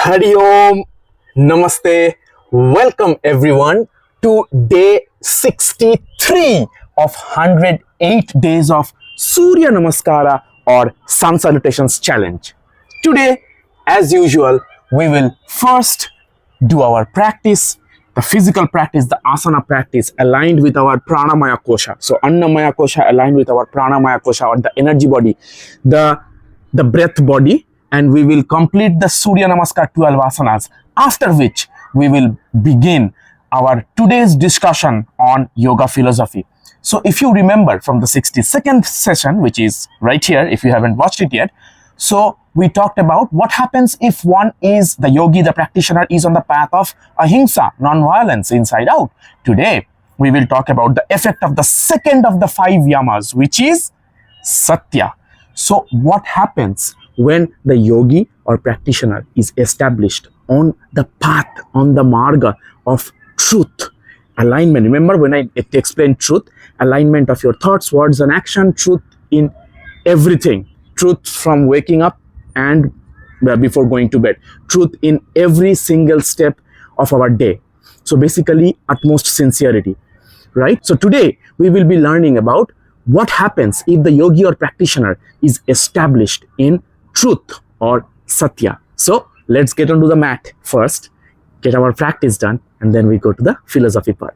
Hari Om, Namaste, welcome everyone to day 63 of 108 days of Surya Namaskara or Sun Salutations challenge. Today, as usual, we will first do our practice, the physical practice, the asana practice aligned with our pranamaya kosha. So annamaya kosha aligned with our pranamaya kosha or the energy body, the breath body, and we will complete the Surya Namaskar 12 asanas, after which we will begin our today's discussion on yoga philosophy. So if you remember from the 62nd session, which is right here, if you haven't watched it yet, so we talked about what happens if one is, the yogi, the practitioner is on the path of ahimsa, non-violence, inside out. Today, we will talk about the effect of the second of the 5 yamas, which is Satya. So what happens when the yogi or practitioner is established on the path, on the marga of truth, alignment? Remember when I explained truth, alignment of your thoughts, words and action, truth in everything, truth from waking up and before going to bed, truth in every single step of our day. So basically utmost sincerity, right? So today we will be learning about what happens if the yogi or practitioner is established in truth or Satya. So let's get onto the mat first, get our practice done, and then we go to the philosophy part.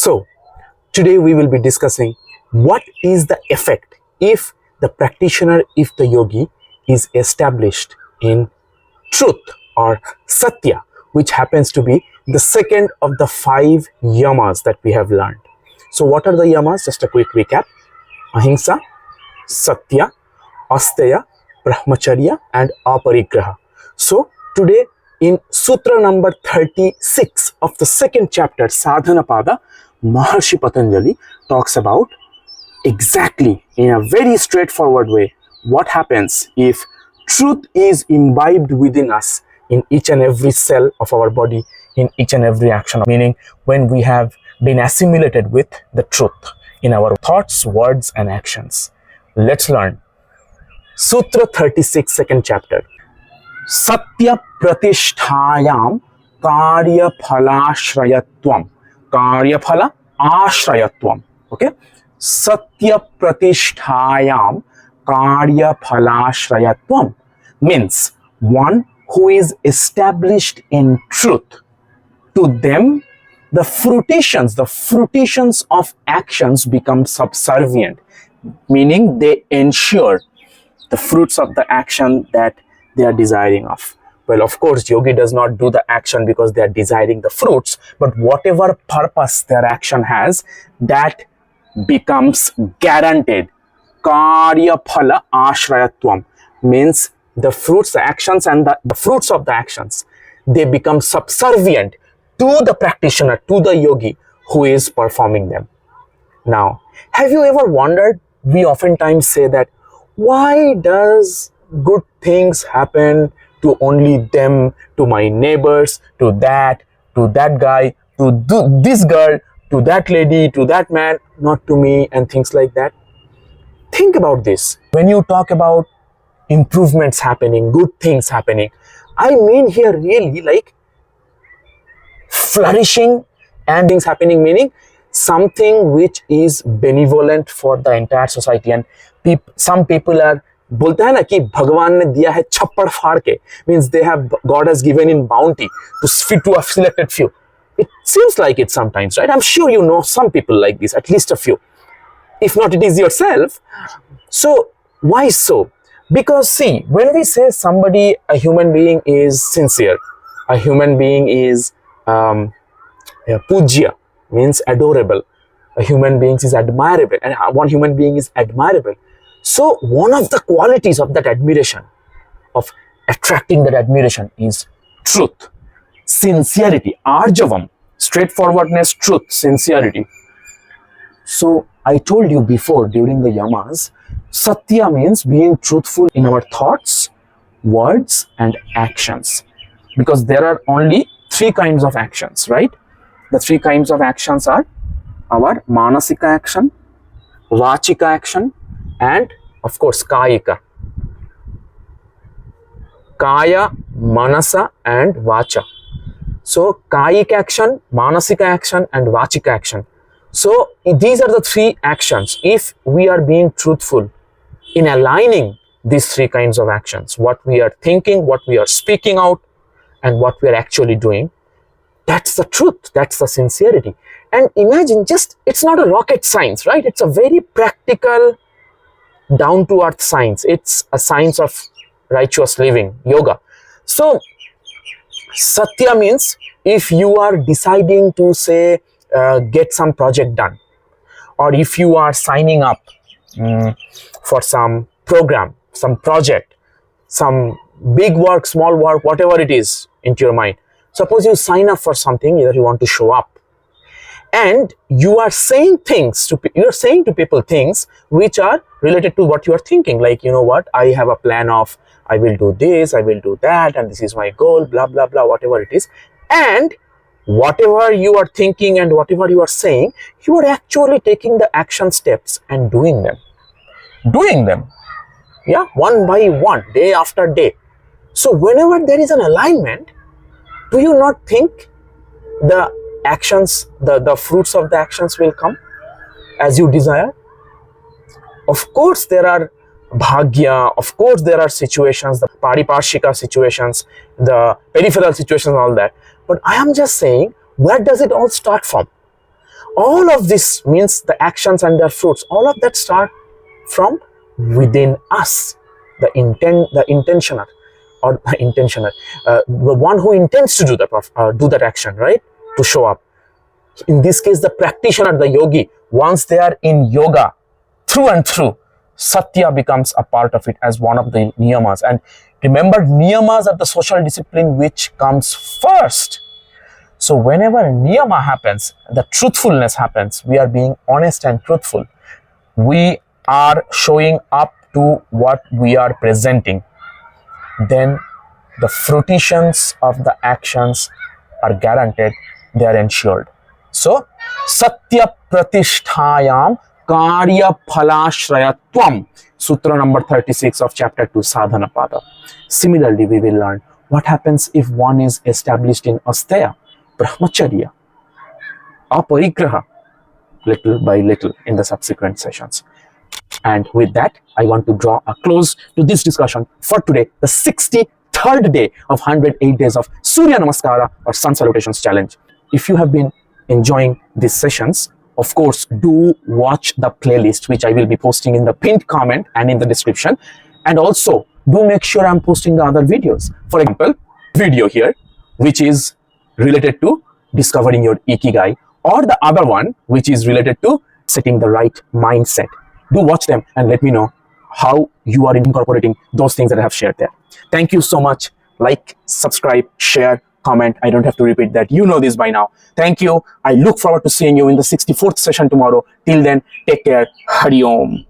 So, today we will be discussing what is the effect if the practitioner, if the yogi is established in truth or Satya, which happens to be the second of the 5 yamas that we have learned. So, what are the yamas? Just a quick recap: Ahimsa, Satya, Asteya, Brahmacharya, and Aparigraha. So, today in Sutra number 36 of the second chapter, Sadhana Pada, Maharshi Patanjali talks about exactly in a very straightforward way what happens if truth is imbibed within us in each and every cell of our body, in each and every action, meaning when we have been assimilated with the truth in our thoughts, words, and actions. Let's learn. Sutra 36, second chapter. Satya pratisthayam karya phalashrayatvam. Karya phala ashrayatvam. Okay? Satya pratisthayam karya phalashrayatvam means one who is established in truth. To them, the fruitions of actions become subservient, meaning they ensure the fruits of the action that they are desiring of. Well, of course, yogi does not do the action because they are desiring the fruits, but whatever purpose their action has, that becomes guaranteed. Karya phala ashrayatvam means the fruits, the actions, and the fruits of the actions, they become subservient to the practitioner, to the yogi who is performing them. Now, have you ever wondered, we oftentimes say that, why does good things happen to only them, to my neighbors, to that guy, to this girl, to that lady, to that man, not to me, and things like that? Think about this. When you talk about improvements happening, good things happening, I mean here really like flourishing and things happening, meaning something which is benevolent for the entire society. And some people are बोलते हैं ना कि भगवान ने दिया है छप्पड़ फाड़ के, means they have, God has given in bounty to fit to a selected few. It seems like it sometimes, right? I'm sure you know some people like this, at least a few. If not, it is yourself. So why so? Because see, when we say somebody, a human being is sincere, a human being is pujya, means adorable, a human being is admirable, and one human being is admirable. So one of the qualities of that admiration, of attracting that admiration, is truth, sincerity, arjavam, straightforwardness, truth, sincerity. So I told you before during the yamas, Satya means being truthful in our thoughts, words, and actions. Because there are only 3 kinds of actions, right? The 3 kinds of actions are our manasika action, vachika action, and of course kayika. Kaya, manasa, and vacha. So kayika action, manasika action, and vachika action. So these are the 3 actions. If we are being truthful in aligning these 3 kinds of actions, what we are thinking, what we are speaking out, and what we are actually doing, that's the truth, that's the sincerity. And imagine, just, it's not a rocket science, right? It's a very practical, down to earth science. It's a science of righteous living, yoga. So Satya means if you are deciding to say get some project done, or if you are signing up for some program, some project, some big work, small work, whatever it is into your mind. Suppose you sign up for something that you want to show up, and you are saying to people things which are related to what you are thinking, like, you know what, I have a plan of, I will do this, I will do that, and this is my goal, blah blah blah, whatever it is. And whatever you are thinking and whatever you are saying, you are actually taking the action steps and doing them, yeah, one by one, day after day. So whenever there is an alignment, do you not think the actions, the fruits of the actions will come as you desire? Of course there are bhagya, of course there are situations, the pariparshika situations, the peripheral situations, all that. But I am just saying, where does it all start from? All of this means the actions and their fruits, all of that start from within us. The intentioner, or the intentioner, the one who intends to do that action, right? To show up. In this case, the practitioner, the yogi, once they are in yoga through and through, Satya becomes a part of it as one of the niyamas. And remember, niyamas are the social discipline which comes first. So whenever niyama happens, the truthfulness happens, we are being honest and truthful. We are showing up to what we are presenting. Then the fruitions of the actions are guaranteed, they are ensured. So, Satya Pratisthayam Karya Phalashrayatvam, Sutra number 36 of chapter 2, Sadhana Pada. Similarly, we will learn what happens if one is established in Asteya, Brahmacharya, Aparigraha, little by little in the subsequent sessions. And with that, I want to draw a close to this discussion for today, the 63rd day of 108 days of Surya Namaskara or Sun Salutations challenge. If you have been enjoying these sessions, of course, do watch the playlist, which I will be posting in the pinned comment and in the description. And also, do make sure I'm posting the other videos. For example, video here, which is related to discovering your Ikigai, or the other one, which is related to setting the right mindset. Do watch them and let me know how you are incorporating those things that I have shared there. Thank you so much. Like, subscribe, share, comment. I don't have to repeat that. You know this by now. Thank you. I look forward to seeing you in the 64th session tomorrow. Till then, take care. Hari Om.